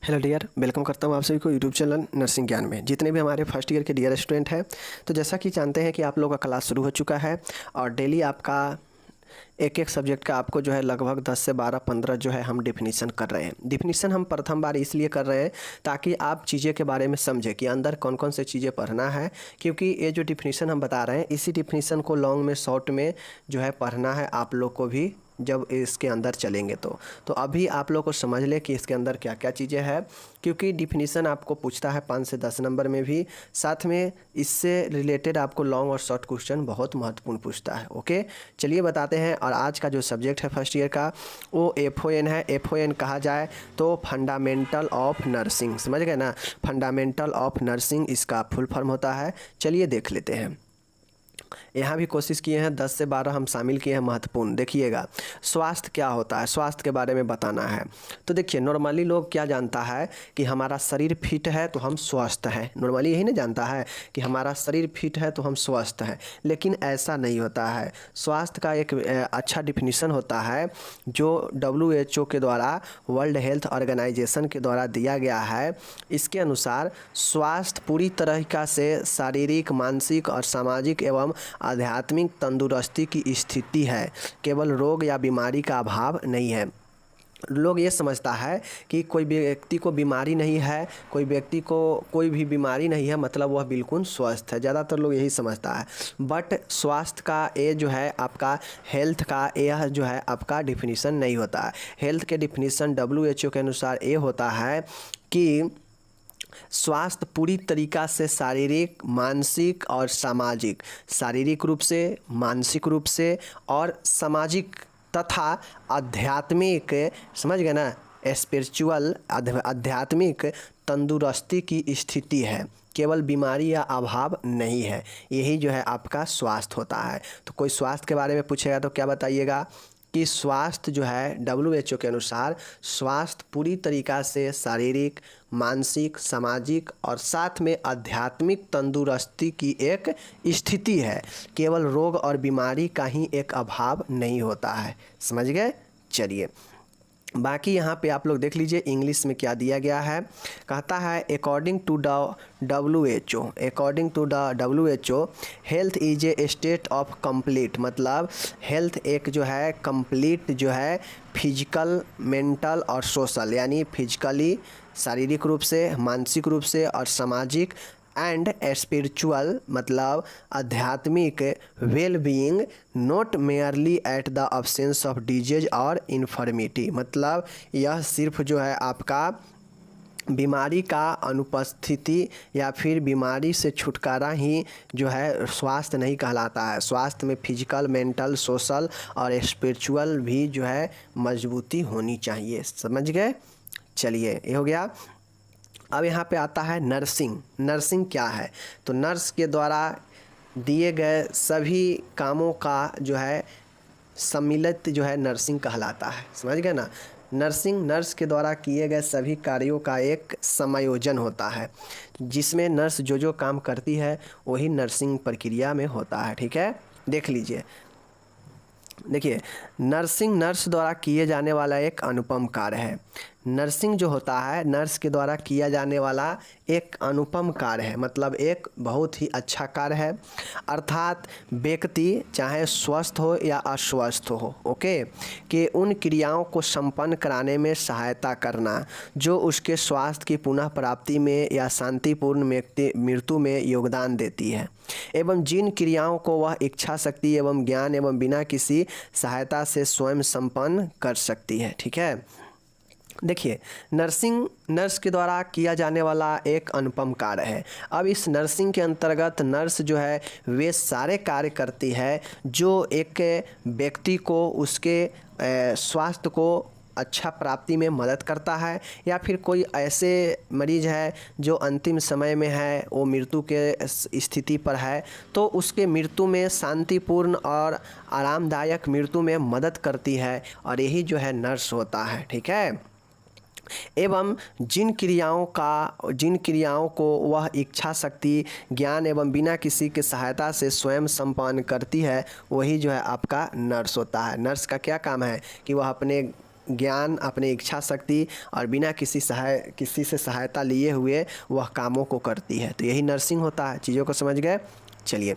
Hello dear, welcome करता हूँ आप सभी को यूट्यूब चैनल नर्सिंग ज्ञान में। जितने भी हमारे फर्स्ट ईयर के डियर स्टूडेंट हैं, तो जैसा कि जानते हैं कि आप लोगों का क्लास शुरू हो चुका है और डेली आपका एक एक सब्जेक्ट का आपको जो है लगभग 10 से 12-15 जो है हम डिफिनीसन कर रहे हैं। डिफिनीसन हम प्रथम बार इसलिए कर रहे हैं ताकि आप चीज़ें के बारे में समझें कि अंदर कौन कौन से चीज़ें पढ़ना है, क्योंकि ये जो डिफिनीसन हम बता रहे हैं इसी डिफिनीसन को लॉन्ग में शॉर्ट में जो है पढ़ना है आप लोग को भी जब इसके अंदर चलेंगे तो अभी आप लोग को समझ ले कि इसके अंदर क्या क्या चीज़ें हैं, क्योंकि डिफिनीसन आपको पूछता है 5 से 10 नंबर में भी, साथ में इससे रिलेटेड आपको लॉन्ग और शॉर्ट क्वेश्चन बहुत महत्वपूर्ण पूछता है। ओके, चलिए बताते हैं। और आज का जो सब्जेक्ट है फर्स्ट ईयर का वो FON है। FON कहा जाए तो फंडामेंटल ऑफ नर्सिंग, समझ गए ना। फंडामेंटल ऑफ नर्सिंग इसका फुल फॉर्म होता है। चलिए देख लेते हैं। यहाँ भी कोशिश किए हैं 10 से 12 हम शामिल किए हैं महत्वपूर्ण। देखिएगा, स्वास्थ्य क्या होता है, स्वास्थ्य के बारे में बताना है। तो देखिए, नॉर्मली लोग क्या जानता है कि हमारा शरीर फिट है तो हम स्वस्थ हैं। नॉर्मली यही नहीं जानता है कि हमारा शरीर फिट है तो हम स्वस्थ हैं, लेकिन ऐसा नहीं होता है। स्वास्थ्य का एक अच्छा डिफिनीसन होता है जो WHO के द्वारा, वर्ल्ड हेल्थ ऑर्गेनाइजेशन के द्वारा दिया गया है। इसके अनुसार स्वास्थ्य पूरी तरीक़ा से शारीरिक, मानसिक और सामाजिक एवं आध्यात्मिक तंदुरुस्ती की स्थिति है, केवल रोग या बीमारी का अभाव नहीं है। लोग ये समझता है कि कोई व्यक्ति को बीमारी नहीं है, कोई व्यक्ति को कोई भी बीमारी नहीं है मतलब वह बिल्कुल स्वस्थ है। ज़्यादातर लोग यही समझता है, बट स्वास्थ्य का ये जो है आपका, हेल्थ का यह जो है आपका डिफिनीसन नहीं होता है। हेल्थ के डिफिनीसन WHO के अनुसार ये होता है कि स्वास्थ्य पूरी तरीक़ा से शारीरिक, मानसिक और सामाजिक, शारीरिक रूप से, मानसिक रूप से और सामाजिक तथा आध्यात्मिक, समझ गए ना, स्पिरिचुअल आध्यात्मिक तंदुरुस्ती की स्थिति है, केवल बीमारी या अभाव नहीं है। यही जो है आपका स्वास्थ्य होता है। तो कोई स्वास्थ्य के बारे में पूछेगा तो क्या बताइएगा कि स्वास्थ्य जो है WHO के अनुसार स्वास्थ्य पूरी तरीक़ा से शारीरिक, मानसिक, सामाजिक और साथ में आध्यात्मिक तंदुरुस्ती की एक स्थिति है, केवल रोग और बीमारी का ही एक अभाव नहीं होता है। समझ गए। चलिए बाकी यहाँ पे आप लोग देख लीजिए इंग्लिश में क्या दिया गया है। कहता है according to the WHO health is a state of complete, मतलब हेल्थ एक जो है कंप्लीट जो है फिजिकल, मेंटल और सोशल, यानी फिजिकली शारीरिक रूप से, मानसिक रूप से और सामाजिक एंड स्पिरिचुअल मतलब आध्यात्मिक well being, not merely at the absence of disease और इन्फर्मिटी, मतलब यह सिर्फ जो है आपका बीमारी का अनुपस्थिति या फिर बीमारी से छुटकारा ही जो है स्वास्थ्य नहीं कहलाता है। स्वास्थ्य में फिजिकल, मेंटल, सोशल और स्पिरिचुअल भी जो है मजबूती होनी चाहिए। समझ गए। चलिए ये हो गया। अब यहाँ पे आता है नर्सिंग। नर्सिंग क्या है? तो नर्स के द्वारा दिए गए सभी कामों का जो है सम्मिलित जो है नर्सिंग कहलाता है। समझ गए ना। नर्सिंग, नर्स के द्वारा किए गए सभी कार्यों का एक समायोजन होता है, जिसमें नर्स जो जो काम करती है वही नर्सिंग प्रक्रिया में होता है। ठीक है, देख लीजिए। देखिए, नर्सिंग नर्स द्वारा किए जाने वाला एक अनुपम कार्य है। नर्सिंग जो होता है नर्स के द्वारा किया जाने वाला एक अनुपम कार्य है, मतलब एक बहुत ही अच्छा कार्य है। अर्थात व्यक्ति चाहे स्वस्थ हो या अस्वस्थ हो, ओके, कि उन क्रियाओं को संपन्न कराने में सहायता करना जो उसके स्वास्थ्य की पुनः प्राप्ति में या शांतिपूर्ण मृत्यु में योगदान देती है, एवं जिन क्रियाओं को वह इच्छा शक्ति एवं ज्ञान एवं बिना किसी सहायता से स्वयं संपन्न कर सकती है। ठीक है। देखिए, नर्सिंग नर्स के द्वारा किया जाने वाला एक अनुपम कार्य है। अब इस नर्सिंग के अंतर्गत नर्स जो है वे सारे कार्य करती है जो एक व्यक्ति को उसके स्वास्थ्य को अच्छा प्राप्ति में मदद करता है, या फिर कोई ऐसे मरीज है जो अंतिम समय में है, वो मृत्यु के स्थिति पर है, तो उसके मृत्यु में शांतिपूर्ण और आरामदायक मृत्यु में मदद करती है, और यही जो है नर्स होता है। ठीक है। एवं जिन क्रियाओं को वह इच्छा शक्ति, ज्ञान एवं बिना किसी के सहायता से स्वयं संपन्न करती है, वही जो है आपका नर्स होता है। नर्स का क्या काम है कि वह अपने ज्ञान, अपने इच्छा शक्ति और बिना किसी से सहायता लिए हुए वह कामों को करती है। तो यही नर्सिंग होता है। चीज़ों को समझ गए? चलिए,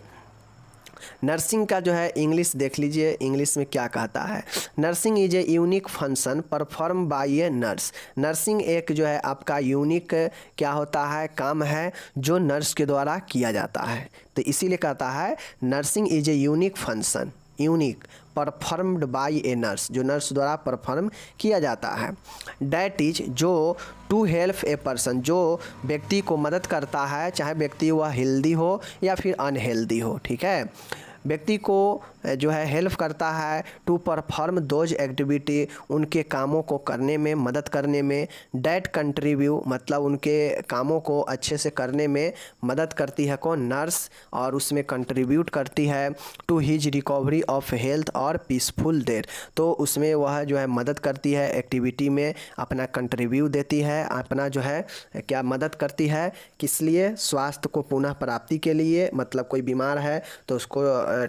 नर्सिंग का जो है इंग्लिश देख लीजिए, इंग्लिश में क्या कहता है। Nursing is a unique function perform by a nurse. Nursing एक जो है आपका यूनिक क्या होता है, काम है जो नर्स के द्वारा किया जाता है। तो इसीलिए कहता है nursing is a unique function, unique performed by a nurse, जो नर्स द्वारा परफॉर्म किया जाता है। डैट इज, जो टू हेल्प ए पर्सन, जो व्यक्ति को मदद करता है, चाहे व्यक्ति वह हेल्दी हो या फिर अनहेल्दी हो, ठीक है। व्यक्ति को जो है हेल्प करता है टू परफॉर्म दोज एक्टिविटी, उनके कामों को करने में, मदद करने में। डैट कंट्रीब्यू, मतलब उनके कामों को अच्छे से करने में मदद करती है कौन, नर्स, और उसमें कंट्रीब्यूट करती है to his recovery of health और पीसफुल डेथ। तो उसमें वह जो है मदद करती है, एक्टिविटी में अपना कंट्रीब्यू देती है, अपना जो है क्या मदद करती है, किस लिए, स्वास्थ्य को पुनः प्राप्ति के लिए, मतलब कोई बीमार है तो उसको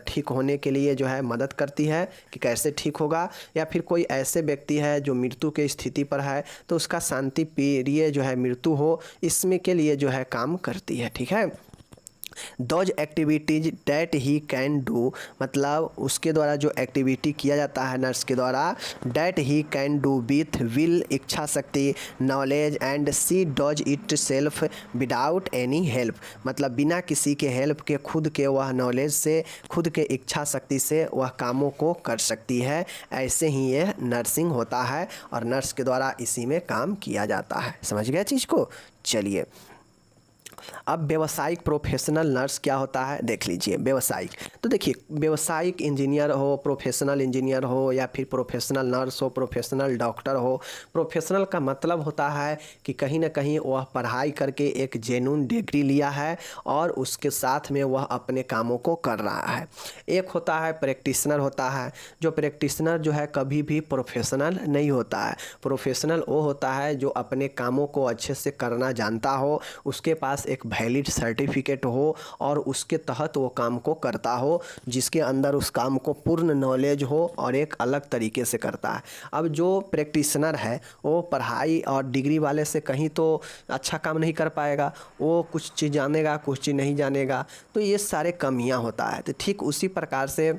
ठीक होने के लिए जो है मदद करती है कि कैसे ठीक होगा, या फिर कोई ऐसे व्यक्ति है जो मृत्यु के स्थिति पर है तो उसका शांति प्रिय जो है मृत्यु हो, इसमें के लिए जो है काम करती है, ठीक है। Those activities that he can do, मतलब उसके द्वारा जो एक्टिविटी किया जाता है नर्स के द्वारा, that he can do with will, इच्छा शक्ति, knowledge and she does itself without any help, मतलब बिना किसी के हेल्प के खुद के वह नॉलेज से, खुद के इच्छा शक्ति से वह कामों को कर सकती है। ऐसे ही यह नर्सिंग होता है और नर्स के द्वारा इसी में काम किया जाता है। समझ गए चीज़ को? चलिए, अब व्यावसायिक प्रोफेशनल नर्स क्या होता है देख लीजिए। व्यावसायिक, तो देखिए व्यावसायिक इंजीनियर हो, प्रोफेशनल इंजीनियर हो, या फिर प्रोफेशनल नर्स हो, प्रोफेशनल डॉक्टर हो। प्रोफेशनल का मतलब होता है कि कहीं ना कहीं वह पढ़ाई करके एक जेन्युइन डिग्री लिया है और उसके साथ में वह अपने कामों को कर रहा है। एक होता है प्रैक्टिशनर होता है, जो प्रैक्टिशनर जो है कभी भी प्रोफेशनल नहीं होता है। प्रोफेशनल वो होता है जो अपने कामों को अच्छे से करना जानता हो, उसके पास एक वैलिड सर्टिफिकेट हो और उसके तहत वो काम को करता हो, जिसके अंदर उस काम को पूर्ण नॉलेज हो और एक अलग तरीके से करता है। अब जो प्रैक्टिशनर है वो पढ़ाई और डिग्री वाले से कहीं तो अच्छा काम नहीं कर पाएगा, वो कुछ चीज़ जानेगा, कुछ चीज़ नहीं जानेगा, तो ये सारे कमियां होता है। तो ठीक उसी प्रकार से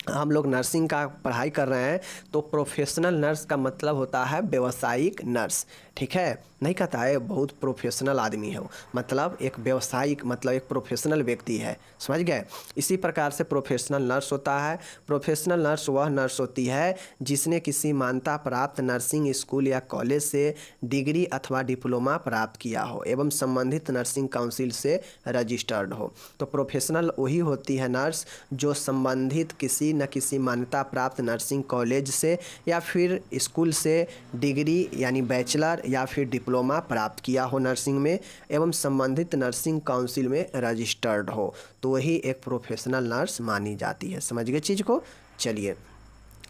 हम लोग नर्सिंग का पढ़ाई कर रहे हैं तो प्रोफेशनल नर्स का मतलब होता है व्यावसायिक नर्स, ठीक है। नहीं कहता है बहुत प्रोफेशनल आदमी है वो, मतलब एक व्यावसायिक, मतलब एक प्रोफेशनल व्यक्ति है। समझ गए? इसी प्रकार से प्रोफेशनल नर्स होता है। प्रोफेशनल नर्स वह नर्स होती है जिसने किसी मान्यता प्राप्त नर्सिंग स्कूल या कॉलेज से डिग्री अथवा डिप्लोमा प्राप्त किया हो एवं संबंधित नर्सिंग काउंसिल से रजिस्टर्ड हो। तो प्रोफेशनल वही होती है नर्स जो संबंधित किसी न किसी मान्यता प्राप्त नर्सिंग कॉलेज से या फिर स्कूल से डिग्री यानी बैचलर या फिर डिप्लोमा प्राप्त किया हो नर्सिंग में एवं संबंधित नर्सिंग काउंसिल में रजिस्टर्ड हो, तो वही एक प्रोफेशनल नर्स मानी जाती है। समझ गए चीज़ को? चलिए,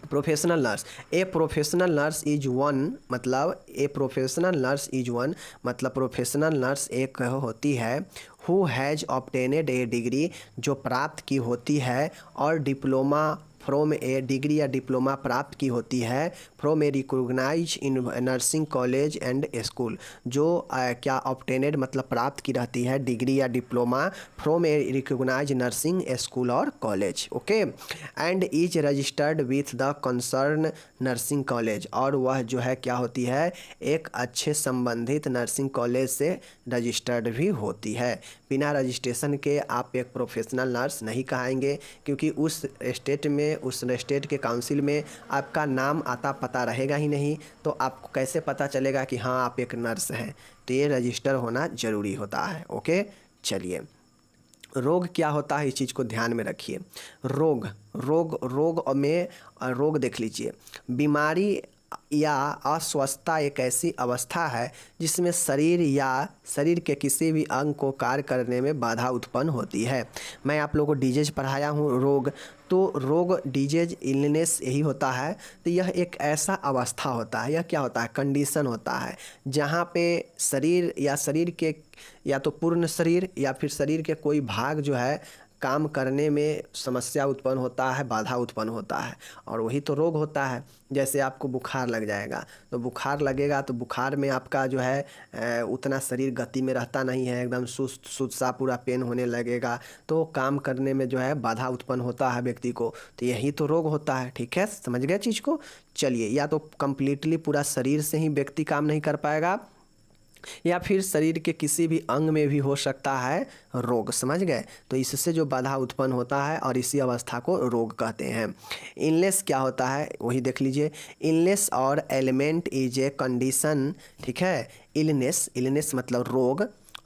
professional nurse, a professional nurse is one, मतलब a professional nurse is one, मतलब प्रोफेशनल नर्स एक होती है who has obtained a degree, जो प्राप्त की होती है, और डिप्लोमा फ्रॉम ए, डिग्री या डिप्लोमा प्राप्त की होती है from a recognize in nursing college and school, जो क्या ऑब्टेनेड मतलब प्राप्त की रहती है डिग्री या diploma from a recognize nursing school और college, okay, and is registered with the concern nursing college, और वह जो है क्या होती है एक अच्छे संबंधित नर्सिंग कॉलेज से रजिस्टर्ड भी होती है। बिना रजिस्ट्रेशन के आप एक प्रोफेशनल नर्स नहीं कहाएंगे, क्योंकि उस स्टेट में, उस स्टेट के काउंसिल में आपका नाम आता पता रहेगा ही नहीं, तो आपको कैसे पता चलेगा कि हाँ आप एक नर्स हैं? तो ये रजिस्टर होना ज़रूरी होता है, ओके। चलिए, रोग क्या होता है इस चीज़ को ध्यान में रखिए। रोग रोग रोग में रोग देख लीजिए, बीमारी या अस्वस्थता एक ऐसी अवस्था है जिसमें शरीर या शरीर के किसी भी अंग को कार्य करने में बाधा उत्पन्न होती है। मैं आप लोगों को डिजीज पढ़ाया हूँ, रोग, तो रोग डिजीज इलनेस यही होता है। तो यह एक ऐसा अवस्था होता है, यह क्या होता है कंडीशन होता है जहाँ पे शरीर या शरीर के या तो पूर्ण शरीर या फिर शरीर के कोई भाग जो है काम करने में समस्या उत्पन्न होता है, बाधा उत्पन्न होता है, और वही तो रोग होता है। जैसे आपको बुखार लग जाएगा, तो बुखार लगेगा तो बुखार में आपका जो है उतना शरीर गति में रहता नहीं है, एकदम सुस्त सुस्त सा पूरा पेन होने लगेगा, तो काम करने में जो है बाधा उत्पन्न होता है व्यक्ति को, तो यही तो रोग होता है। ठीक है, समझ गए चीज़ को। चलिए, या तो कंप्लीटली पूरा शरीर से ही व्यक्ति काम नहीं कर पाएगा, या फिर शरीर के किसी भी अंग में भी हो सकता है रोग। समझ गए, तो इससे जो बाधा उत्पन्न होता है और इसी अवस्था को रोग कहते हैं। इलनेस क्या होता है वही देख लीजिए। इलनेस और एलिमेंट इज ए कंडीशन। ठीक है, इलनेस मतलब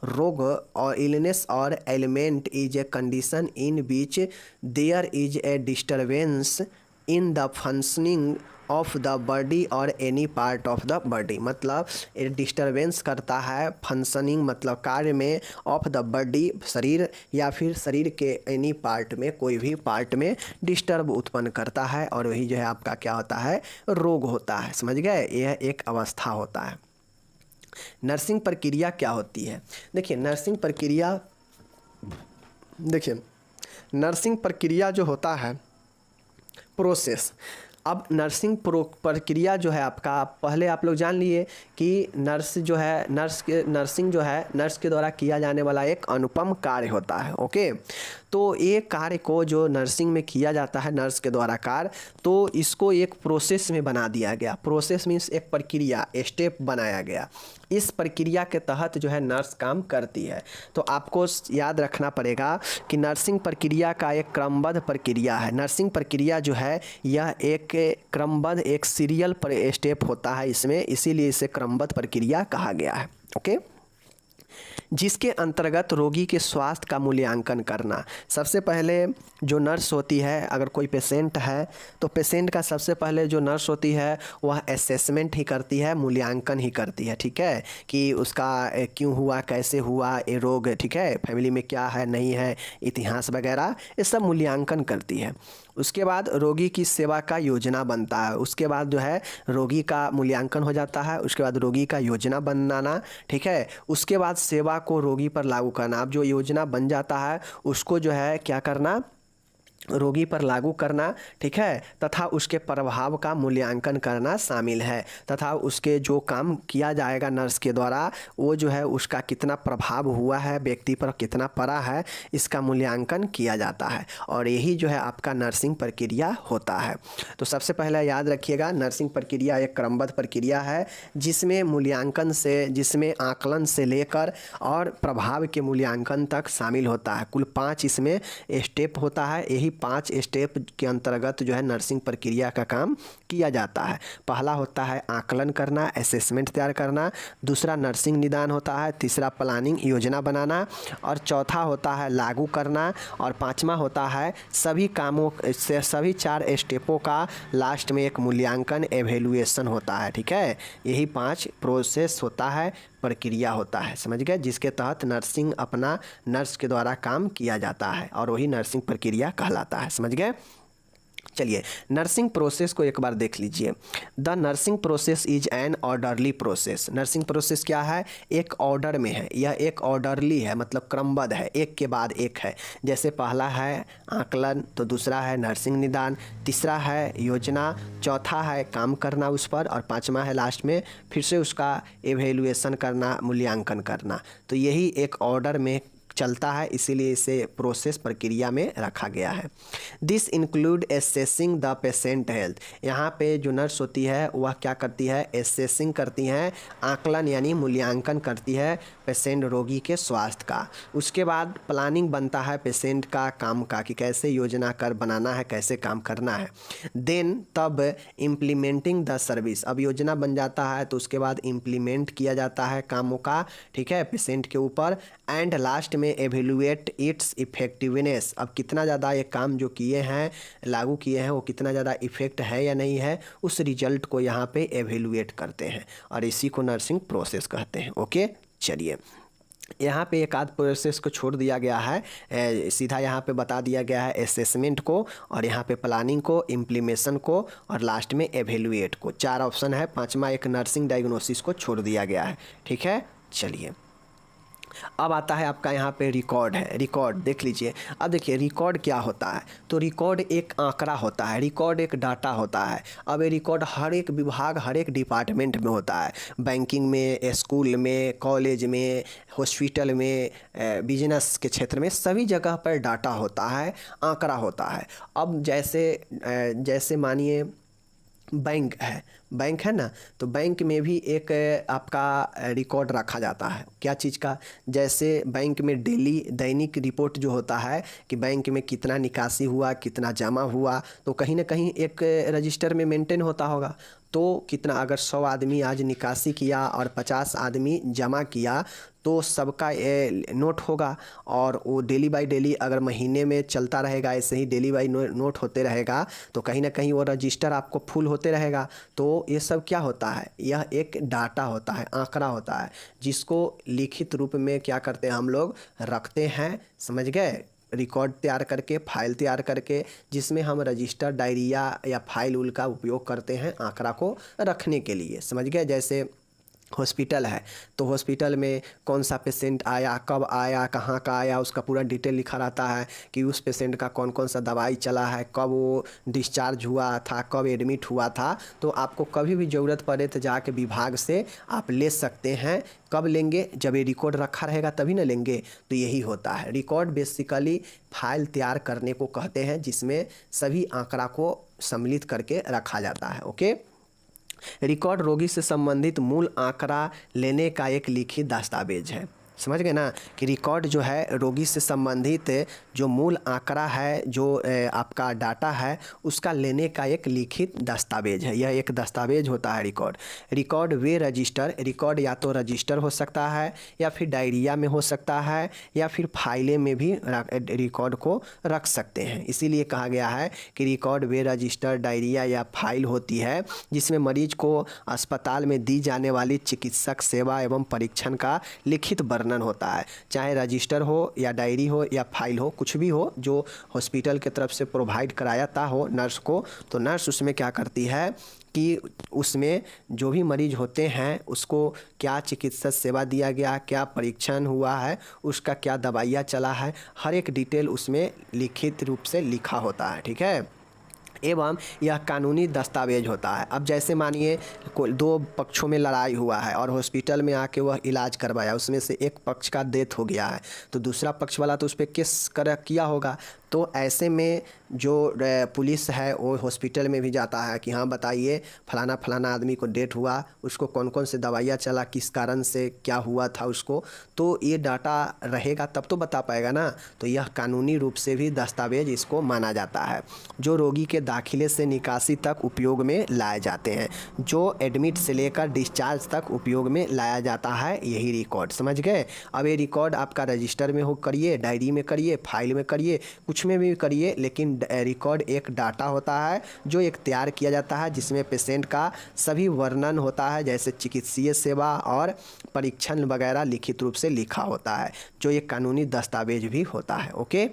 रोग, और इलनेस और ailment is a condition in which there is a disturbance in the functioning of the body और any part of the body. मतलब ये डिस्टर्बेंस करता है फंक्शनिंग मतलब कार्य में, ऑफ द बॉडी शरीर, या फिर शरीर के एनी पार्ट में, कोई भी पार्ट में डिस्टर्ब उत्पन्न करता है, और वही जो है आपका क्या होता है, रोग होता है। समझ गए, यह एक अवस्था होता है। नर्सिंग प्रक्रिया क्या होती है? देखिए नर्सिंग प्रक्रिया जो होता है, प्रोसेस। अब नर्सिंग प्रक्रिया जो है आपका, पहले आप लोग जान लिए कि नर्सिंग जो है नर्स के द्वारा किया जाने वाला एक अनुपम कार्य होता है। ओके, तो ये कार्य को जो नर्सिंग में किया जाता है नर्स के द्वारा कार्य, तो इसको एक प्रोसेस में बना दिया गया। प्रोसेस मीन्स एक प्रक्रिया, स्टेप बनाया गया। इस प्रक्रिया के तहत जो है नर्स काम करती है। तो आपको याद रखना पड़ेगा कि नर्सिंग प्रक्रिया का एक क्रमबद्ध प्रक्रिया है। नर्सिंग प्रक्रिया जो है यह एक क्रमबद्ध, एक सीरियल पर स्टेप होता है इसमें, इसीलिए इसे क्रमबद्ध प्रक्रिया कहा गया है। ओके, जिसके अंतर्गत रोगी के स्वास्थ्य का मूल्यांकन करना। सबसे पहले जो नर्स होती है, अगर कोई पेशेंट है तो पेशेंट का सबसे पहले जो नर्स होती है वह असेसमेंट ही करती है, मूल्यांकन ही करती है। ठीक है, कि उसका क्यों हुआ, कैसे हुआ ये रोग, ठीक है, फैमिली में क्या है नहीं है, इतिहास वगैरह, ये सब मूल्यांकन करती है। उसके बाद रोगी की सेवा का योजना बनता है। उसके बाद जो है रोगी का मूल्यांकन हो जाता है, उसके बाद रोगी का योजना बनाना। ठीक है, उसके बाद सेवा को रोगी पर लागू करना। अब जो योजना बन जाता है उसको जो है क्या करना, रोगी पर लागू करना। ठीक है, तथा उसके प्रभाव का मूल्यांकन करना शामिल है, तथा उसके जो काम किया जाएगा नर्स के द्वारा वो जो है उसका कितना प्रभाव हुआ है, व्यक्ति पर कितना पड़ा है, इसका मूल्यांकन किया जाता है। और यही जो है आपका नर्सिंग प्रक्रिया होता है। तो सबसे पहले याद रखिएगा, नर्सिंग प्रक्रिया एक क्रमबद्ध प्रक्रिया है जिसमें मूल्यांकन से, जिसमें आकलन से लेकर और प्रभाव के मूल्यांकन तक शामिल होता है। कुल 5 इसमें स्टेप होता है। यही 5 स्टेप के अंतर्गत जो है नर्सिंग प्रक्रिया का काम किया जाता है। पहला होता है आकलन करना, असेसमेंट तैयार करना। दूसरा नर्सिंग निदान होता है। तीसरा प्लानिंग, योजना बनाना। और चौथा होता है लागू करना। और 5वां होता है सभी कामों से, सभी 4 स्टेपों का लास्ट में एक मूल्यांकन, एवेल्युएशन होता है। ठीक है, यही 5 प्रोसेस होता है, प्रक्रिया होता है। समझ गए, जिसके तहत नर्सिंग अपना नर्स के द्वारा काम किया जाता है और वही नर्सिंग प्रक्रिया कहलाता है। समझ गए। चलिए, नर्सिंग प्रोसेस को एक बार देख लीजिए। The nursing process is an orderly process. Nursing process क्या है, एक ऑर्डर में है, यह एक ऑर्डरली है, मतलब क्रमबद्ध है, एक के बाद एक है। जैसे पहला है आकलन, तो दूसरा है नर्सिंग निदान, तीसरा है योजना, चौथा है काम करना उस पर, और 5वां है लास्ट में फिर से उसका एवेल्युएशन करना, मूल्यांकन करना। तो यही एक ऑर्डर में चलता है, इसीलिए इसे प्रोसेस प्रक्रिया में रखा गया है। This include assessing the patient health. यहाँ पे जो नर्स होती है वह क्या करती है, एसेसिंग करती हैं, आकलन यानी मूल्यांकन करती है पेशेंट, रोगी के स्वास्थ्य का। उसके बाद प्लानिंग बनता है पेशेंट का काम का, कि कैसे योजना कर बनाना है, कैसे काम करना है। देन तब इम्प्लीमेंटिंग द सर्विस। अब योजना बन जाता है तो उसके बाद इम्प्लीमेंट किया जाता है कामों का, ठीक है, पेशेंट के ऊपर। एंड लास्ट में एवेल्युएट इट्स इफेक्टिवनेस। अब कितना ज़्यादा ये काम जो किए हैं, लागू किए हैं, वो कितना ज़्यादा इफेक्ट है या नहीं है, उस रिजल्ट को यहाँ पे एवेल्युएट करते हैं, और इसी को नर्सिंग प्रोसेस कहते हैं। ओके, चलिए, यहाँ पे एक आध प्रोसेस को छोड़ दिया गया है, सीधा यहाँ पे बता दिया गया है असेसमेंट को, और यहाँ पे प्लानिंग को, इम्प्लीमेशन को, और लास्ट में एवेल्युएट को। 4 ऑप्शन है, 5वां एक नर्सिंग डायग्नोसिस को छोड़ दिया गया है। ठीक है, चलिए, अब आता है आपका यहाँ पे रिकॉर्ड है, रिकॉर्ड देख लीजिए। अब देखिए रिकॉर्ड क्या होता है, तो रिकॉर्ड एक आंकड़ा होता है, रिकॉर्ड एक डाटा होता है। अब ये रिकॉर्ड हर एक विभाग, हर एक डिपार्टमेंट में होता है, बैंकिंग में, स्कूल में, कॉलेज में, हॉस्पिटल में, बिजनेस के क्षेत्र में, सभी जगह पर डाटा होता है, आंकड़ा होता है। अब जैसे मानिए बैंक है ना, तो बैंक में भी एक आपका रिकॉर्ड रखा जाता है, क्या चीज़ का, जैसे बैंक में डेली दैनिक रिपोर्ट जो होता है कि बैंक में कितना निकासी हुआ, कितना जमा हुआ, तो कहीं ना कहीं एक रजिस्टर में मेंटेन होता होगा। तो कितना, अगर 100 आदमी आज निकासी किया और 50 आदमी जमा किया, तो सबका नोट होगा। और वो डेली बाय डेली अगर महीने में चलता रहेगा, ऐसे ही डेली बाय नोट होते रहेगा, तो कहीं ना कहीं वो रजिस्टर आपको फुल होते रहेगा। तो ये सब क्या होता है, यह एक डाटा होता है, आंकड़ा होता है, जिसको लिखित रूप में क्या करते हैं हम लोग, रखते हैं, समझ गए, रिकॉर्ड तैयार करके, फाइल तैयार करके, जिसमें हम रजिस्टर, डायरिया या फाइल उल का उपयोग करते हैं आंकड़ा को रखने के लिए, समझ गए। जैसे हॉस्पिटल है, तो हॉस्पिटल में कौन सा पेशेंट आया, कब आया, कहाँ का आया, उसका पूरा डिटेल लिखा रहता है कि उस पेशेंट का कौन कौन सा दवाई चला है, कब वो डिस्चार्ज हुआ था, कब एडमिट हुआ था। तो आपको कभी भी ज़रूरत पड़े तो जाके विभाग से आप ले सकते हैं। कब लेंगे, जब ये रिकॉर्ड रखा रहेगा तभी ना लेंगे। तो यही होता है रिकॉर्ड, बेसिकली फाइल तैयार करने को कहते हैं, जिसमें सभी आंकड़ा को सम्मिलित करके रखा जाता है। ओके, रिकॉर्ड रोगी से संबंधित मूल आंकड़ा लेने का एक लिखित दस्तावेज है, समझ गए ना, कि रिकॉर्ड जो है रोगी से संबंधित जो मूल आंकड़ा है, जो आपका डाटा है, उसका लेने का एक लिखित दस्तावेज है। यह एक दस्तावेज होता है रिकॉर्ड। रिकॉर्ड वे रजिस्टर, रिकॉर्ड या तो रजिस्टर हो सकता है, या फिर डायरिया में हो सकता है, या फिर फाइलें में भी रिकॉर्ड को रख सकते हैं। इसीलिए कहा गया है कि रिकॉर्ड वे रजिस्टर, डायरिया या फाइल होती है, जिसमें मरीज को अस्पताल में दी जाने वाली चिकित्सक सेवा एवं परीक्षण का लिखित वर्णन होता है। चाहे रजिस्टर हो या डायरी हो या फाइल हो, कुछ भी हो जो हॉस्पिटल की तरफ से प्रोवाइड कराया हो नर्स को, तो नर्स उसमें क्या करती है कि उसमें जो भी मरीज होते हैं उसको क्या चिकित्सा सेवा दिया गया, क्या परीक्षण हुआ है, उसका क्या दवाइयाँ चला है, हर एक डिटेल उसमें लिखित रूप से लिखा होता है। ठीक है, एवं यह कानूनी दस्तावेज होता है। अब जैसे मानिए कोई दो पक्षों में लड़ाई हुआ है और हॉस्पिटल में आके वह इलाज करवाया, उसमें से एक पक्ष का डेथ हो गया है, तो दूसरा पक्ष वाला तो उस पर केस किया होगा। तो ऐसे में जो पुलिस है वो हॉस्पिटल में भी जाता है कि हाँ बताइए फलाना फलाना आदमी को डेथ हुआ, उसको कौन कौन से दवाइयाँ चला, किस कारण से क्या हुआ था उसको, तो ये डाटा रहेगा तब तो बता पाएगा ना। तो यह कानूनी रूप से भी दस्तावेज इसको माना जाता है, जो रोगी के दाखिले से निकासी तक उपयोग में लाए जाते हैं, जो एडमिट से लेकर डिस्चार्ज तक उपयोग में लाया जाता है, यही रिकॉर्ड, समझ गए। अब ये रिकॉर्ड आपका रजिस्टर में हो करिए, डायरी में करिए, फाइल में करिए, कुछ में भी करिए, लेकिन रिकॉर्ड एक डाटा होता है जो एक तैयार किया जाता है, जिसमें पेशेंट का सभी वर्णन होता है, जैसे चिकित्सीय सेवा और परीक्षण वगैरह लिखित रूप से लिखा होता है, जो एक कानूनी दस्तावेज भी होता है। ओके,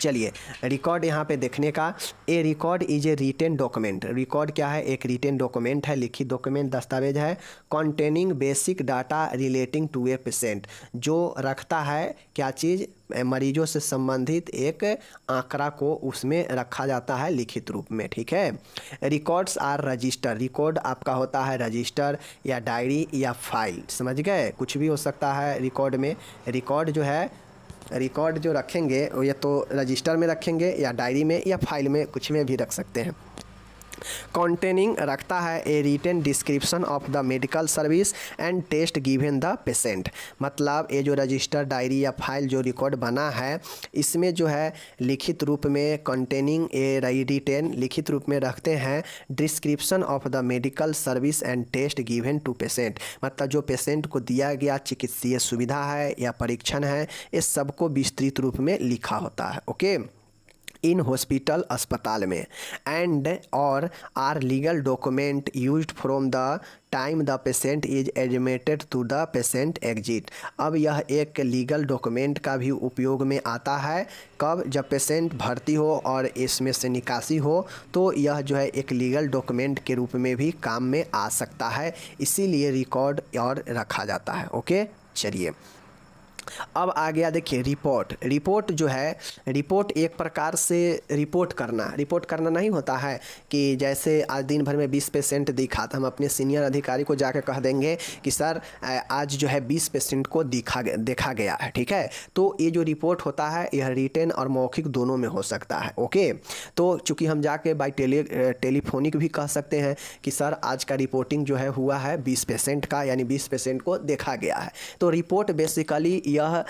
चलिए रिकॉर्ड यहाँ पे देखने का, a record is a written document. Record क्या है, एक रिटेन डॉक्यूमेंट है, लिखित डॉक्यूमेंट, दस्तावेज है, containing basic data relating to a patient, जो रखता है क्या चीज़, मरीजों से संबंधित एक आंकड़ा को उसमें रखा जाता है लिखित रूप में। ठीक है, रिकॉर्ड्स आर रजिस्टर, रिकॉर्ड आपका होता है रजिस्टर या डायरी या फाइल, समझ गए, कुछ भी हो सकता है रिकॉर्ड में। रिकॉर्ड जो है, रिकॉर्ड जो रखेंगे वो या तो रजिस्टर में रखेंगे या डायरी में या फाइल में, कुछ में भी रख सकते हैं। कॉन्टेनिंग रखता है a written description of the medical service and test given the patient, मतलब ये जो रजिस्टर, डायरी या फाइल जो रिकॉर्ड बना है, इसमें जो है लिखित रूप में कॉन्टेनिंग ए रिटेन लिखित रूप में रखते हैं description of the medical service and test given to patient, मतलब जो पेशेंट को दिया गया चिकित्सीय सुविधा है या परीक्षण है, इस सबको विस्तृत रूप में लिखा होता है। ओके, इन हॉस्पिटल, अस्पताल में, एंड और are legal document used from the time the patient is admitted to the patient exit. अब यह एक लीगल डॉक्यूमेंट का भी उपयोग में आता है, कब, जब पेशेंट भर्ती हो और इसमें से निकासी हो, तो यह जो है एक लीगल डॉक्यूमेंट के रूप में भी काम में आ सकता है, इसीलिए रिकॉर्ड और रखा जाता है। ओके, चलिए अब आ गया देखिए रिपोर्ट। रिपोर्ट जो है, रिपोर्ट एक प्रकार से रिपोर्ट करना नहीं होता है कि जैसे आज दिन भर में 20 पेशेंट दिखा, तो हम अपने सीनियर अधिकारी को जाकर कह देंगे कि सर आज जो है 20 पेशेंट को देखा गया है, ठीक है। तो ये जो रिपोर्ट होता है यह रिटेन और मौखिक दोनों में हो सकता है, ओके। तो चूँकि हम जाके बाई टेलीफोनिक भी कह सकते हैं कि सर आज का रिपोर्टिंग जो है हुआ है 20 पेशेंट का, यानी 20 पेशेंट को देखा गया है। तो रिपोर्ट बेसिकली यह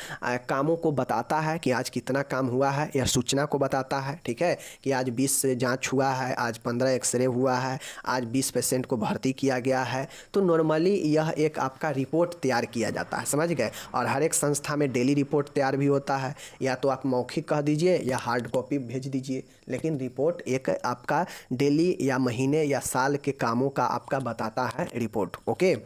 कामों को बताता है कि आज कितना काम हुआ है, यह सूचना को बताता है, ठीक है, कि आज 20 जांच हुआ है, आज 15 एक्सरे हुआ है, आज 20 पेशेंट को भर्ती किया गया है। तो नॉर्मली यह एक आपका रिपोर्ट तैयार किया जाता है, समझ गए। और हर एक संस्था में डेली रिपोर्ट तैयार भी होता है, या तो आप मौखिक कह दीजिए या हार्ड कॉपी भेज दीजिए, लेकिन रिपोर्ट एक आपका डेली या महीने या साल के कामों का आपका बताता है रिपोर्ट, ओके।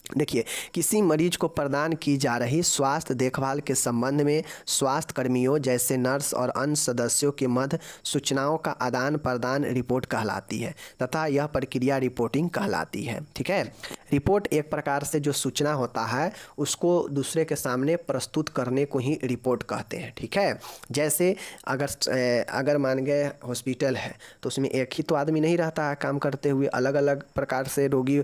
देखिए, किसी मरीज को प्रदान की जा रही स्वास्थ्य देखभाल के संबंध में स्वास्थ्य कर्मियों जैसे नर्स और अन्य सदस्यों के मध्य सूचनाओं का आदान प्रदान रिपोर्ट कहलाती है तथा यह प्रक्रिया रिपोर्टिंग कहलाती है, ठीक है। रिपोर्ट एक प्रकार से जो सूचना होता है उसको दूसरे के सामने प्रस्तुत करने को ही रिपोर्ट कहते हैं, ठीक है। जैसे अगर मान गए हॉस्पिटल है तो उसमें एक ही तो आदमी नहीं रहता है काम करते हुए, अलग अलग प्रकार से रोगी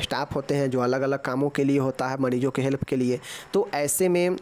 स्टाफ होते हैं जो अलग अलग कामों के लिए होता है, मरीजों के हेल्प के लिए। तो ऐसे में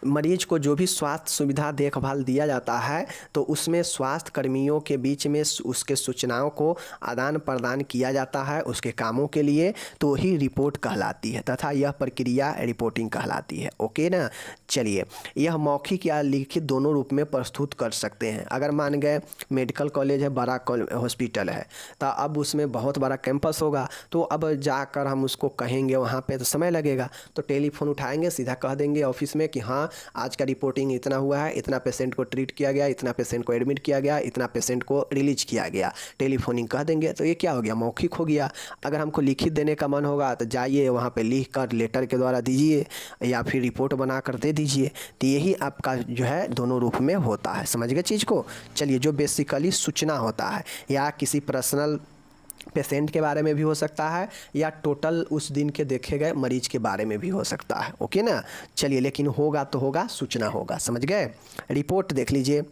मरीज को जो भी स्वास्थ्य सुविधा देखभाल दिया जाता है तो उसमें स्वास्थ्य कर्मियों के बीच में उसके सूचनाओं को आदान प्रदान किया जाता है उसके कामों के लिए, तो ही रिपोर्ट कहलाती है तथा यह प्रक्रिया रिपोर्टिंग कहलाती है, ओके ना। चलिए, यह मौखिक या लिखित दोनों रूप में प्रस्तुत कर सकते हैं। अगर मान गए मेडिकल कॉलेज है, बड़ा हॉस्पिटल है, तो अब उसमें बहुत बड़ा कैंपस होगा, तो अब जाकर हम उसको कहेंगे वहाँ पे तो समय लगेगा, तो टेलीफोन उठाएंगे, सीधा कह देंगे ऑफिस में कि हाँ आज का रिपोर्टिंग इतना हुआ है, इतना पेशेंट को ट्रीट किया गया, इतना पेशेंट को एडमिट किया गया, इतना पेशेंट को रिलीज किया गया, टेलीफोनिंग कह देंगे। तो ये क्या हो गया, मौखिक हो गया। अगर हमको लिखित देने का मन होगा तो जाइए वहाँ पे लिख कर लेटर के द्वारा दीजिए या फिर रिपोर्ट बना कर दे दीजिए। तो यही आपका जो है दोनों रूप में होता है, समझ गए चीज़ को। चलिए, जो बेसिकली सूचना होता है या किसी पर्सनल पेशेंट के बारे में भी हो सकता है या टोटल उस दिन के देखे गए मरीज के बारे में भी हो सकता है, ओके ना। चलिए, लेकिन होगा तो होगा, सूचना होगा, समझ गए। रिपोर्ट देख लीजिए।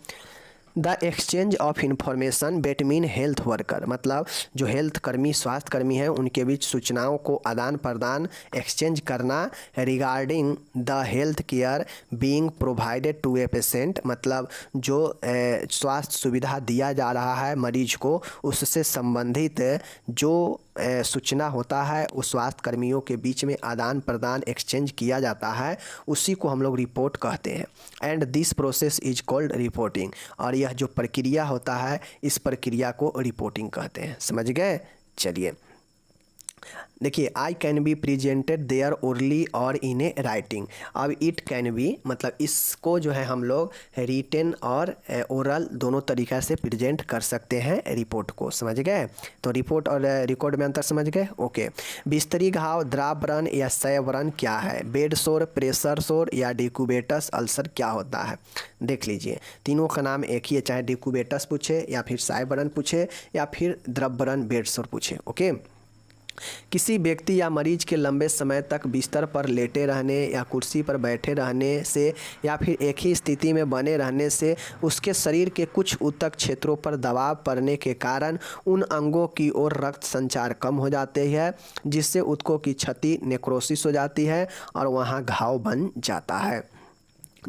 The exchange of information between health worker, मतलब जो हेल्थ कर्मी स्वास्थ्य कर्मी हैं उनके बीच सूचनाओं को आदान प्रदान एक्सचेंज करना regarding the health care being provided to a patient, मतलब जो स्वास्थ्य सुविधा दिया जा रहा है मरीज को उससे संबंधित जो सूचना होता है उस स्वास्थ्य कर्मियों के बीच में आदान प्रदान एक्सचेंज किया जाता है, उसी को हम लोग रिपोर्ट कहते हैं। And this process is called reporting, और यह जो प्रक्रिया होता है इस प्रक्रिया को रिपोर्टिंग कहते हैं, समझ गए। चलिए, देखिए, I can be presented there orally और इन ए राइटिंग। अब इट कैन बी मतलब इसको जो है हम लोग रिटन और ओरल दोनों तरीक़ा से प्रेजेंट कर सकते हैं रिपोर्ट को, समझ गए। तो रिपोर्ट और रिकॉर्ड में अंतर समझ गए, ओके। बिस्तरी घाव द्राव व्रण या शय व्रण क्या है, बेड सोर, प्रेशर सोर या डिक्यूबेटस अल्सर क्या होता है। देख लीजिए, तीनों का नाम एक ही है, चाहे डिक्यूबेटस पूछे या फिर शय व्रण पूछे या फिर द्रव व्रण बेड सोर पूछे, ओके। किसी व्यक्ति या मरीज के लंबे समय तक बिस्तर पर लेटे रहने या कुर्सी पर बैठे रहने से या फिर एक ही स्थिति में बने रहने से उसके शरीर के कुछ ऊतक क्षेत्रों पर दबाव पड़ने के कारण उन अंगों की ओर रक्त संचार कम हो जाते हैं, जिससे ऊतकों की क्षति नेक्रोसिस हो जाती है और वहाँ घाव बन जाता है।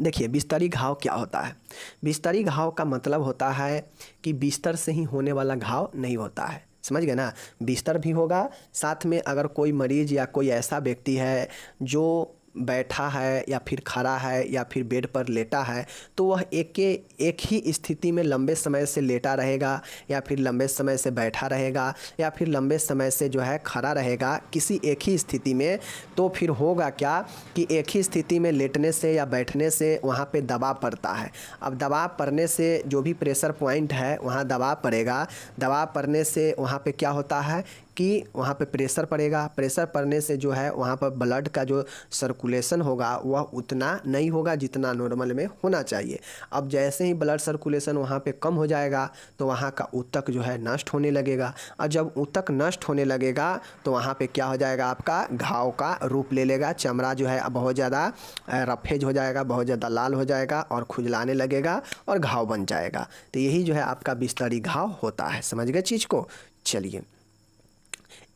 देखिए, बिस्तरी घाव क्या होता है। बिस्तरी घाव का मतलब होता है कि बिस्तर से ही होने वाला घाव नहीं होता है, समझ गए ना। बिस्तर भी होगा, साथ में अगर कोई मरीज या कोई ऐसा व्यक्ति है जो बैठा है या फिर खड़ा है या फिर बेड पर लेटा है तो वह एक ही स्थिति में लंबे समय से लेटा रहेगा या फिर लंबे समय से बैठा रहेगा या फिर लंबे समय से जो है खड़ा रहेगा किसी एक ही स्थिति में। तो फिर होगा क्या कि एक ही स्थिति में लेटने से या बैठने से वहाँ पे दबाव पड़ता है। अब दबाव पड़ने से जो भी प्रेशर पॉइंट है वहाँ दबाव पड़ेगा, दबाव पड़ने से वहाँ पे क्या होता है कि वहाँ पे प्रेशर पड़ेगा, प्रेशर पड़ने से जो है वहाँ पर ब्लड का जो सर्कुलेशन होगा वह उतना नहीं होगा जितना नॉर्मल में होना चाहिए। अब जैसे ही ब्लड सर्कुलेशन वहाँ पे कम हो जाएगा तो वहाँ का ऊतक जो है नष्ट होने लगेगा, और जब ऊतक नष्ट होने लगेगा तो वहाँ पे क्या हो जाएगा, आपका घाव का रूप ले लेगा, चमड़ा जो है बहुत ज़्यादा रफेज हो जाएगा, बहुत ज़्यादा लाल हो जाएगा और खुजलाने लगेगा और घाव बन जाएगा। तो यही जो है आपका बिस्तरी घाव होता है। समझ गए चीज़ को। चलिए,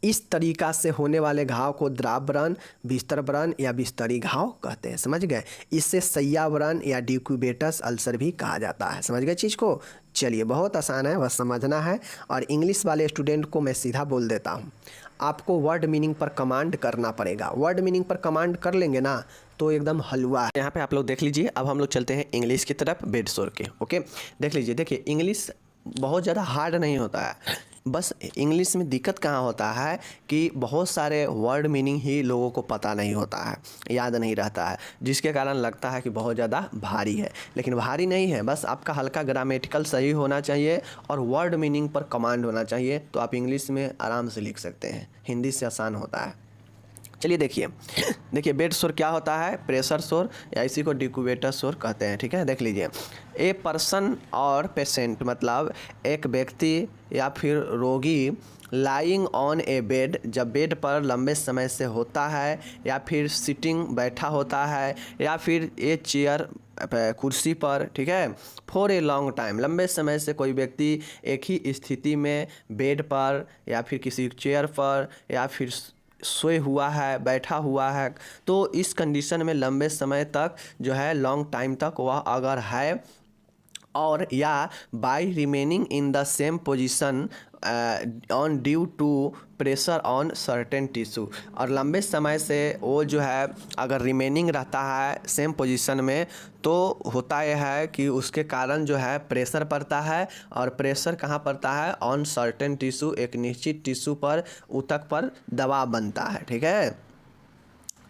इस तरीका से होने वाले घाव को द्राव व्रण, बिस्तर व्रण या बिस्तरी घाव कहते हैं। समझ गए। इससे सैया व्रण या डिक्यूबेटस अल्सर भी कहा जाता है। समझ गए चीज़ को। चलिए, बहुत आसान है, बस समझना है। और इंग्लिश वाले स्टूडेंट को मैं सीधा बोल देता हूँ, आपको वर्ड मीनिंग पर कमांड करना पड़ेगा। वर्ड मीनिंग पर कमांड कर लेंगे ना तो एकदम हलवा है। यहाँ पे आप लोग देख लीजिए। अब हम लोग चलते हैं इंग्लिश की तरफ, बेड सोर के। ओके, देख लीजिए। देखिए, इंग्लिश बहुत ज़्यादा हार्ड नहीं होता है, बस इंग्लिश में दिक्कत कहाँ होता है कि बहुत सारे वर्ड मीनिंग ही लोगों को पता नहीं होता है, याद नहीं रहता है, जिसके कारण लगता है कि बहुत ज़्यादा भारी है। लेकिन भारी नहीं है, बस आपका हल्का ग्रामेटिकल सही होना चाहिए और वर्ड मीनिंग पर कमांड होना चाहिए, तो आप इंग्लिश में आराम से लिख सकते हैं। हिंदी से आसान होता है। चलिए देखिए बेड शोर क्या होता है, प्रेशर शोर या इसी को डिक्यूबेटर शोर कहते हैं। ठीक है, देख लीजिए। ए पर्सन और पेशेंट मतलब एक व्यक्ति या फिर रोगी लाइंग ऑन ए बेड, जब बेड पर लंबे समय से होता है या फिर सिटिंग बैठा होता है या फिर ए चेयर कुर्सी पर, ठीक है, फॉर ए लॉन्ग टाइम, लंबे समय से कोई व्यक्ति एक ही स्थिति में बेड पर या फिर किसी चेयर पर या फिर सोए हुआ है, बैठा हुआ है, तो इस कंडीशन में लंबे समय तक जो है, लॉन्ग टाइम तक वह अगर है और या by remaining in the same position on due to pressure on certain tissue, और लंबे समय से वो जो है अगर रिमेनिंग रहता है सेम पोजीशन में, तो होता यह है कि उसके कारण जो है प्रेशर पड़ता है, और प्रेशर कहाँ पड़ता है, ऑन सर्टेन टिश्यू, एक निश्चित टिश्यू पर, ऊतक पर दबाव बनता है। ठीक है।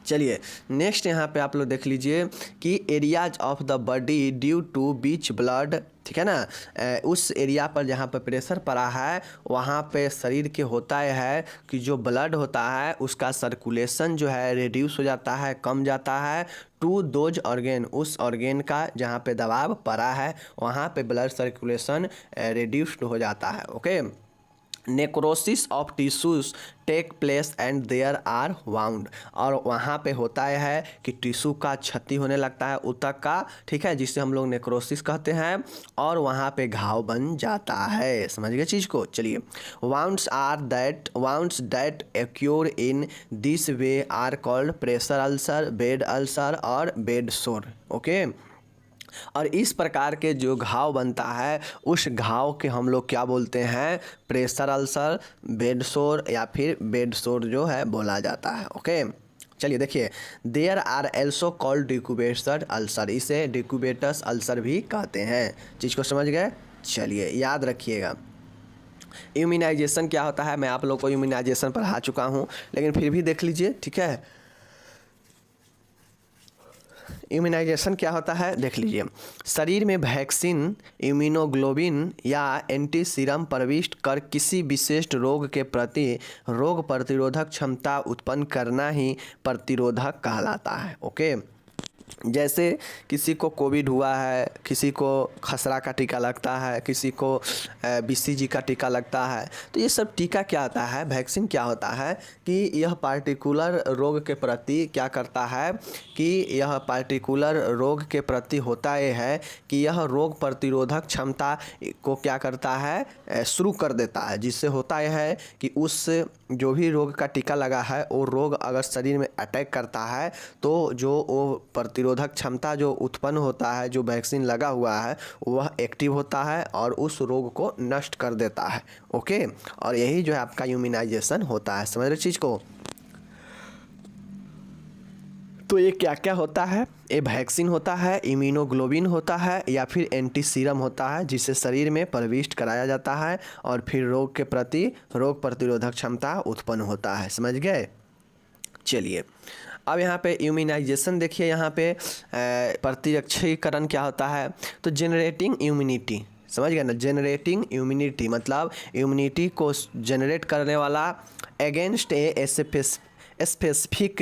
चलिए नेक्स्ट यहाँ पे आप लोग देख लीजिए कि areas of the body due to which blood, ठीक है ना, उस एरिया पर जहाँ पर प्रेशर पड़ा है वहाँ पे शरीर के होता है कि जो ब्लड होता है उसका सर्कुलेशन जो है रिड्यूस हो जाता है, कम जाता है, टू दोज ऑर्गेन, उस ऑर्गेन का जहाँ पे दबाव पड़ा है वहाँ पे ब्लड सर्कुलेशन रिड्यूस्ड हो जाता है। Okay. Necrosis of tissues take place and there are wound, और वहाँ पे होता है कि टिश्यू का क्षति होने लगता है, ऊतक का, ठीक है, जिसे हम लोग नेक्रोसिस कहते हैं, और वहाँ पे घाव बन जाता है। समझ गए चीज़ को। चलिए, wounds that occur in this way are called pressure ulcer, bed ulcer और बेड सोर। ओके। और इस प्रकार के जो घाव बनता है उस घाव के हम लोग क्या बोलते हैं, प्रेशर अल्सर, बेड सोर या फिर बेड सोर जो है बोला जाता है। ओके। चलिए देखिए, there are also called decubitus ulcer, इसे डिक्यूबेटस अल्सर भी कहते हैं। चीज़ को समझ गए। चलिए याद रखिएगा। इम्यूनाइजेशन क्या होता है, मैं आप लोग को इम्यूनाइजेशन पढ़ा चुका हूँ, लेकिन फिर भी देख लीजिए। ठीक है, इम्यूनाइजेशन क्या होता है देख लीजिए। शरीर में वैक्सीन, इम्यूनोग्लोबिन या एंटी सीरम प्रविष्ट कर किसी विशिष्ट रोग के प्रति रोग प्रतिरोधक क्षमता उत्पन्न करना ही प्रतिरोधक कहलाता है। ओके। जैसे किसी को कोविड हुआ है, किसी को खसरा का टीका लगता है, किसी को BCG का टीका लगता है, तो ये सब टीका क्या होता है, वैक्सीन क्या होता है कि यह पार्टिकुलर रोग के प्रति क्या करता है कि यह पार्टिकुलर रोग के प्रति होता ये है कि यह रोग प्रतिरोधक क्षमता को क्या करता है, शुरू कर देता है, जिससे होता यह है कि उस जो भी रोग का टीका लगा है वो रोग अगर शरीर में अटैक करता है तो जो वो प्रतिरोधक क्षमता जो उत्पन्न होता है, जो वैक्सीन लगा हुआ है, वह एक्टिव होता है और उस रोग को नष्ट कर देता है। ओके। और यही जो है आपका इम्यूनाइजेशन होता है। समझ रहे चीज़ को। तो ये क्या क्या होता है, ये वैक्सीन होता है, इम्यूनोग्लोबिन होता है या फिर एंटी सीरम होता है, जिसे शरीर में प्रविष्ट कराया जाता है और फिर रोग के प्रति रोग प्रतिरोधक क्षमता उत्पन्न होता है। समझ गए। चलिए अब यहाँ पे इम्यूनाइजेशन देखिए, यहाँ पे प्रतिरक्षीकरण क्या होता है, तो जनरेटिंग इम्यूनिटी, समझ गए ना, जनरेटिंग इम्यूनिटी मतलब इम्यूनिटी को जनरेट करने वाला against a specific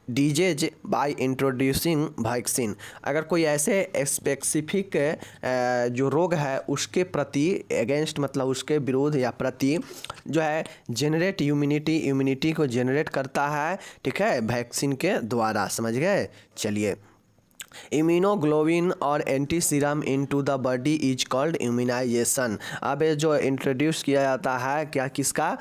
disease by introducing vaccine. अगर कोई ऐसे स्पेसिफिक जो रोग है उसके प्रति अगेंस्ट मतलब उसके विरोध या प्रति जो है जनरेट इम्यूनिटी को जनरेट करता है, ठीक है, वैक्सीन के द्वारा। समझ गए। चलिए, इम्यूनोग्लोबिन और anti serum into the body is called immunization. अब ये जो इंट्रोड्यूस किया जाता है क्या किसका,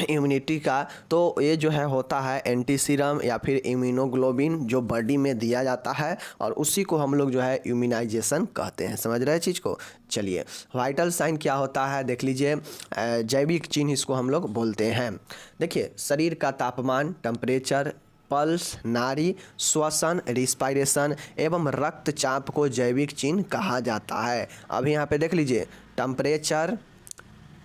इम्यूनिटी का, तो ये जो है होता है एंटी सीरम या फिर इम्यूनोग्लोबिन जो बॉडी में दिया जाता है और उसी को हम लोग जो है इम्यूनाइजेशन कहते हैं। समझ रहे हैं चीज़ को। चलिए, वाइटल साइन क्या होता है देख लीजिए, जैविक चिन्ह इसको हम लोग बोलते हैं। देखिए, शरीर का तापमान, टेम्परेचर, पल्स, नाड़ी, श्वसन, रिस्पायरेशन एवं रक्तचाप को जैविक चिन्ह कहा जाता है। अब यहाँ पे देख लीजिए, टेम्परेचर,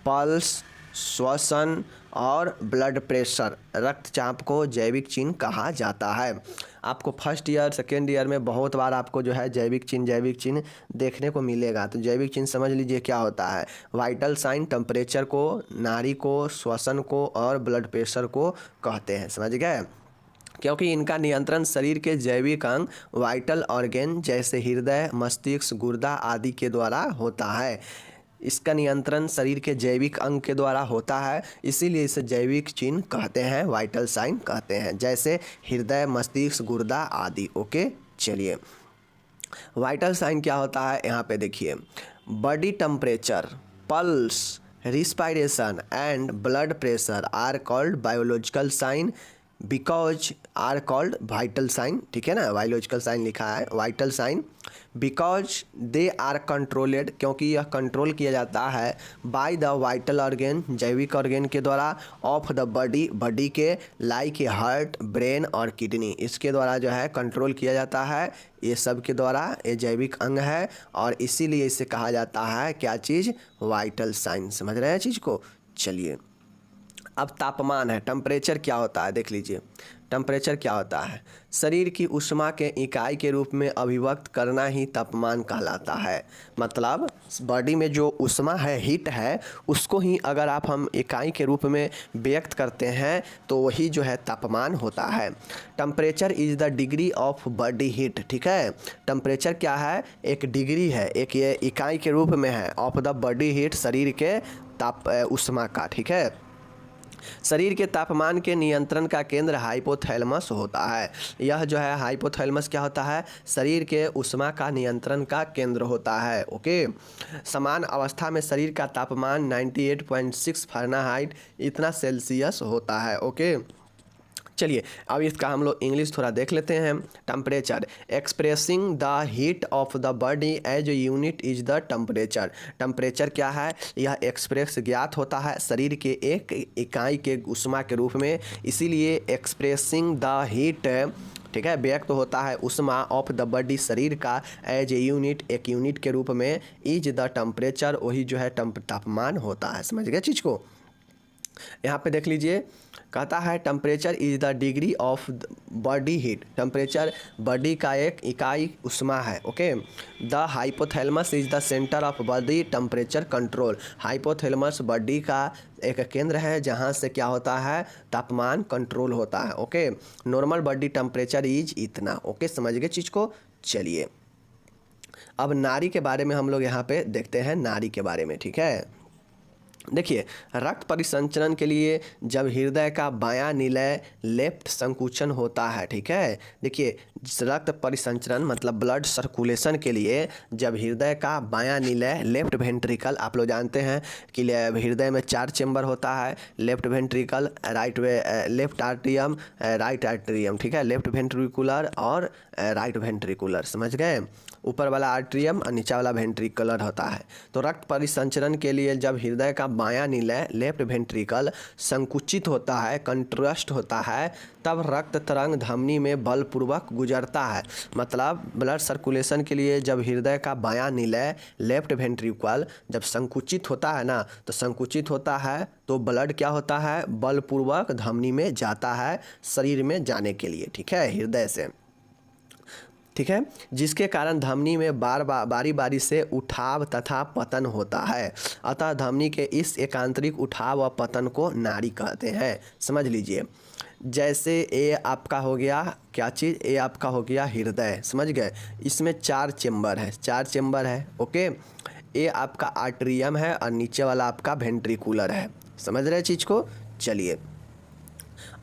पल्स, श्वसन और ब्लड प्रेशर, रक्तचाप को जैविक चिन्ह कहा जाता है। आपको फर्स्ट ईयर सेकेंड ईयर में बहुत बार आपको जो है जैविक चिन्ह देखने को मिलेगा। तो जैविक चिन्ह समझ लीजिए क्या होता है। वाइटल साइन टेम्परेचर को, नाड़ी को, श्वसन को और ब्लड प्रेशर को कहते हैं। समझ गए। क्योंकि इनका नियंत्रण शरीर के जैविक अंग वाइटल ऑर्गेन जैसे हृदय, मस्तिष्क, गुर्दा आदि के द्वारा होता है। इसका नियंत्रण शरीर के जैविक अंग के द्वारा होता है, इसीलिए इसे जैविक चिन्ह कहते हैं, वाइटल साइन कहते हैं, जैसे हृदय, मस्तिष्क, गुर्दा आदि। ओके। चलिए, वाइटल साइन क्या होता है यहाँ पे देखिए, body temperature, pulse, respiration and blood pressure are called biological sign because are called vital sign. ठीक है ना, बायोलॉजिकल साइन लिखा है, vital sign because they are controlled, क्योंकि यह कंट्रोल किया जाता है बाय द वाइटल ऑर्गेन, जैविक ऑर्गेन के द्वारा, ऑफ द बॉडी के, लाइक ए हार्ट, ब्रेन और किडनी, इसके द्वारा जो है कंट्रोल किया जाता है। ये सब के द्वारा ये जैविक अंग है और इसीलिए इसे कहा जाता है क्या चीज़, वाइटल साइन। समझ रहे हैं चीज़ को। चलिए, अब तापमान है, टेम्परेचर क्या होता है देख लीजिए। टेम्परेचर क्या होता है, शरीर की ऊष्मा के इकाई के रूप में अभिव्यक्त करना ही तापमान कहलाता है। मतलब बॉडी में जो ऊष्मा है, हीट है, उसको ही अगर हम इकाई के रूप में व्यक्त करते हैं तो वही जो है तापमान होता है। Temperature is the degree of body heat. ठीक है, टेम्परेचर क्या है, एक डिग्री है, एक ये इकाई के रूप में है ऑफ द बॉडी हीट, शरीर के ऊष्मा का। ठीक है, शरीर के तापमान के नियंत्रण का केंद्र हाइपोथैलेमस होता है। यह जो है हाइपोथैलेमस क्या होता है, शरीर के ऊष्मा का नियंत्रण का केंद्र होता है। ओके। समान अवस्था में शरीर का तापमान 98.6 फ़ारेनहाइट इतना सेल्सियस होता है। ओके। चलिए, अब इसका हम लोग इंग्लिश थोड़ा देख लेते हैं। Temperature, expressing the heat of the body as a unit is the temperature. Temperature क्या है, यह एक्सप्रेस ज्ञात होता है शरीर के एक इकाई के ऊष्मा के रूप में, इसीलिए एक्सप्रेसिंग द हीट, ठीक है, व्यक्त होता है ऊष्मा ऑफ द बॉडी, शरीर का, एज ए यूनिट, एक यूनिट के रूप में, इज द टेम्परेचर, वही जो है तापमान होता है। समझ गए चीज़ को। यहाँ पे देख लीजिए, कहता है temperature is the degree of body heat. Temperature body का एक इकाई ऊष्मा है। Okay. The hypothalamus is the centre of body temperature control. Hypothalamus body का एक केंद्र है जहाँ से क्या होता है, तापमान कंट्रोल होता है। Okay. Normal body temperature is इतना। ओके, समझ गए चीज़ को। चलिए, अब नाड़ी के बारे में हम लोग यहाँ पे देखते हैं, नाड़ी के बारे में। ठीक है, देखिए, रक्त परिसंचरण के लिए जब हृदय का बायां निलय लेफ्ट संकुचन होता है। ठीक है, देखिए, रक्त परिसंचरण मतलब ब्लड सर्कुलेशन के लिए जब हृदय का बायां निलय, लेफ्ट वेंट्रिकल, आप लोग जानते हैं कि हृदय में 4 चेंबर होता है, left ventricle, left atrium, right atrium. ठीक है, लेफ्ट वेंट्रिकुलर और राइट वेंट्रिकुलर। समझ गए, ऊपर वाला आर्ट्रियम और नीचा वाला वेंट्रिकुलर होता है। तो रक्त परिसंचरण के लिए जब हृदय का बायां निलय, लेफ्ट वेंट्रिकल, संकुचित होता है, कंट्रस्ट होता है, तब रक्त तरंग धमनी में बलपूर्वक गुजरता है। मतलब ब्लड सर्कुलेशन के लिए जब हृदय का बायां निलय, लेफ्ट वेंट्रिकल जब संकुचित होता है ना, तो संकुचित होता है तो ब्लड क्या होता है, बलपूर्वक धमनी में जाता है शरीर में जाने के लिए। ठीक है, हृदय से। ठीक है, जिसके कारण धमनी में बारी बारी से उठाव तथा पतन होता है। अतः धमनी के इस एकांतरिक उठाव व पतन को नाड़ी कहते हैं। समझ लीजिए, जैसे ये आपका हो गया क्या चीज़, ये आपका हो गया हृदय, समझ गए। इसमें 4 चेम्बर है, 4 चेम्बर है, ओके। ये आपका आर्टरियम है और नीचे वाला आपका वेंट्रिकुलर है। समझ रहे चीज़ को। चलिए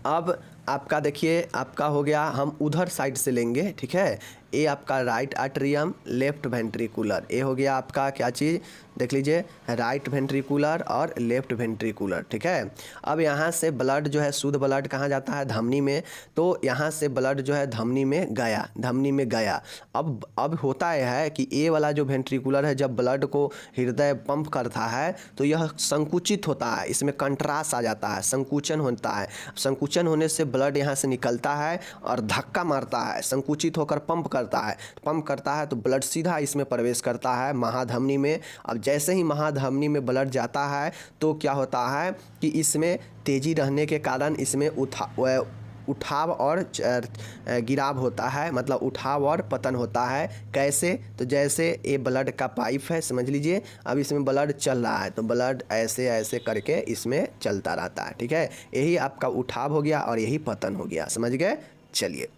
अब आपका देखिए, आपका हो गया, हम उधर साइड से लेंगे, ठीक है। ये आपका राइट आर्टरियम, लेफ्ट वेंट्रिकुलर। ये हो गया आपका क्या चीज़, देख लीजिए, राइट वेंट्रिकुलर और लेफ्ट वेंट्रिकुलर, ठीक है। अब यहाँ से ब्लड जो है, शुद्ध ब्लड कहाँ जाता है, धमनी में। तो यहाँ से ब्लड जो है धमनी में गया, धमनी में गया। अब होता यह है कि ये वाला जो वेंट्रिकुलर है, जब ब्लड को हृदय पंप करता है तो यह संकुचित होता है, इसमें कंट्रास्ट आ जाता है, संकुचन होता है। संकुचन होने से ब्लड यहाँ से निकलता है और धक्का मारता है, संकुचित होकर पंप करता है। पंप करता है तो ब्लड सीधा इसमें प्रवेश करता है, महाधमनी में। अब जैसे ही महाधमनी में ब्लड जाता है तो क्या होता है कि इसमें तेजी रहने के कारण इसमें उठाव और गिराव होता है, मतलब उठाव और पतन होता है। कैसे, तो जैसे ये ब्लड का पाइप है, समझ लीजिए। अब इसमें ब्लड चल रहा है तो ब्लड ऐसे ऐसे करके इसमें चलता रहता है, ठीक है। यही आपका उठाव हो गया और यही पतन हो गया, समझ गए। चलिए,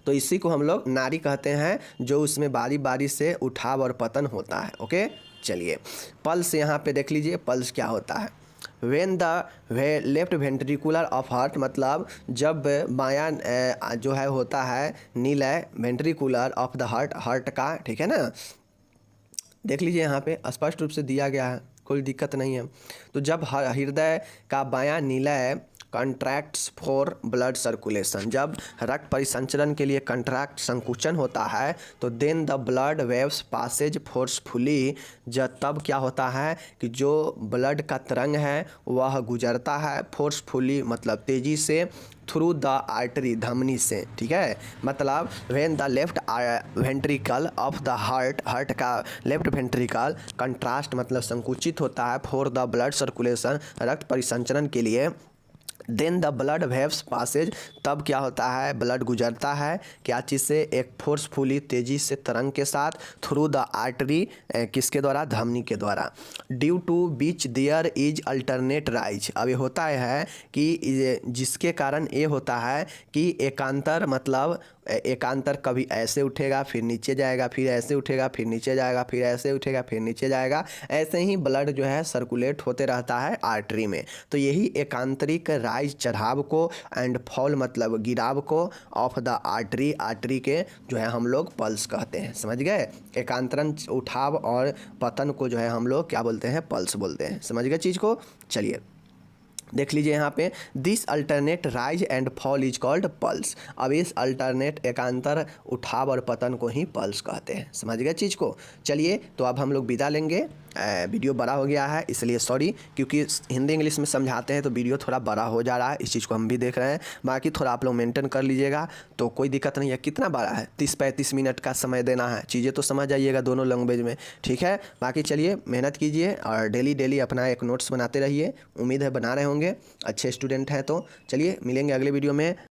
तो इसी को हम लोग नाड़ी कहते हैं, जो उसमें बारी बारी से उठाव और पतन होता है, ओके। चलिए, पल्स यहाँ पे देख लीजिए, पल्स क्या होता है। When the left ventricular of heart, मतलब जब बायां जो है होता है Nilay ventricular of the heart का, ठीक है ना। देख लीजिए यहाँ पे स्पष्ट रूप से दिया गया है, कोई दिक्कत नहीं है। तो जब हृदय का बायां नीलय कंट्रैक्ट्स फॉर ब्लड सर्कुलेशन, जब रक्त परिसंचरण के लिए कंट्रैक्ट संकुचन होता है तो then the blood waves passes forcefully, जब तब क्या होता है कि जो ब्लड का तरंग है वह गुजरता है फोर्सफुली, मतलब तेज़ी से, थ्रू द आर्टरी, धमनी से, ठीक है। मतलब when the left ventricle of the heart का लेफ्ट वेंट्रिकल कंट्रास्ट मतलब संकुचित होता है फॉर द ब्लड सर्कुलेशन, रक्त परिसंचरण के लिए। Then the blood waves passes, तब क्या होता है, ब्लड गुजरता है क्या चीज़ से, एक फोर्सफुली, तेज़ी से, तरंग के साथ, थ्रू द आर्टरी, किसके द्वारा, धमनी के द्वारा। Due to which there is alternate rise, अब ये होता है कि जिसके कारण ये होता है कि एकांतर, मतलब एकांतर कभी ऐसे उठेगा फिर नीचे जाएगा, फिर ऐसे उठेगा फिर नीचे जाएगा, फिर ऐसे उठेगा फिर नीचे जाएगा। ऐसे ही ब्लड जो है सर्कुलेट होते रहता है आर्टरी में। तो यही एकांतरिक राइज, चढ़ाव को, एंड फॉल मतलब गिराव को, ऑफ द आर्टरी, आर्टरी के जो है हम लोग पल्स कहते हैं, समझ गए। एकांतरण, उठाव और पतन को जो है हम लोग क्या बोलते हैं, पल्स बोलते हैं, समझ गए चीज़ को। चलिए देख लीजिए यहाँ पे, this alternate rise and fall is called pulse. अब इस अल्टरनेट एकांतर उठाव और पतन को ही पल्स कहते हैं, समझ गए चीज़ को। चलिए, तो अब हम लोग विदा लेंगे। वीडियो बड़ा हो गया है इसलिए सॉरी, क्योंकि हिंदी इंग्लिश में समझाते हैं तो वीडियो थोड़ा बड़ा हो जा रहा है, इस चीज़ को हम भी देख रहे हैं। बाकी थोड़ा आप लोग मेंटेन कर लीजिएगा तो कोई दिक्कत नहीं है। कितना बड़ा है, 30-35 मिनट का समय देना है, चीज़ें तो समझ जाइएगा दोनों लैंग्वेज में, ठीक है। बाकी चलिए मेहनत कीजिए और डेली अपना एक नोट्स बनाते रहिए। उम्मीद है बना रहे होंगे, अच्छे स्टूडेंट हैं तो। चलिए मिलेंगे अगले वीडियो में।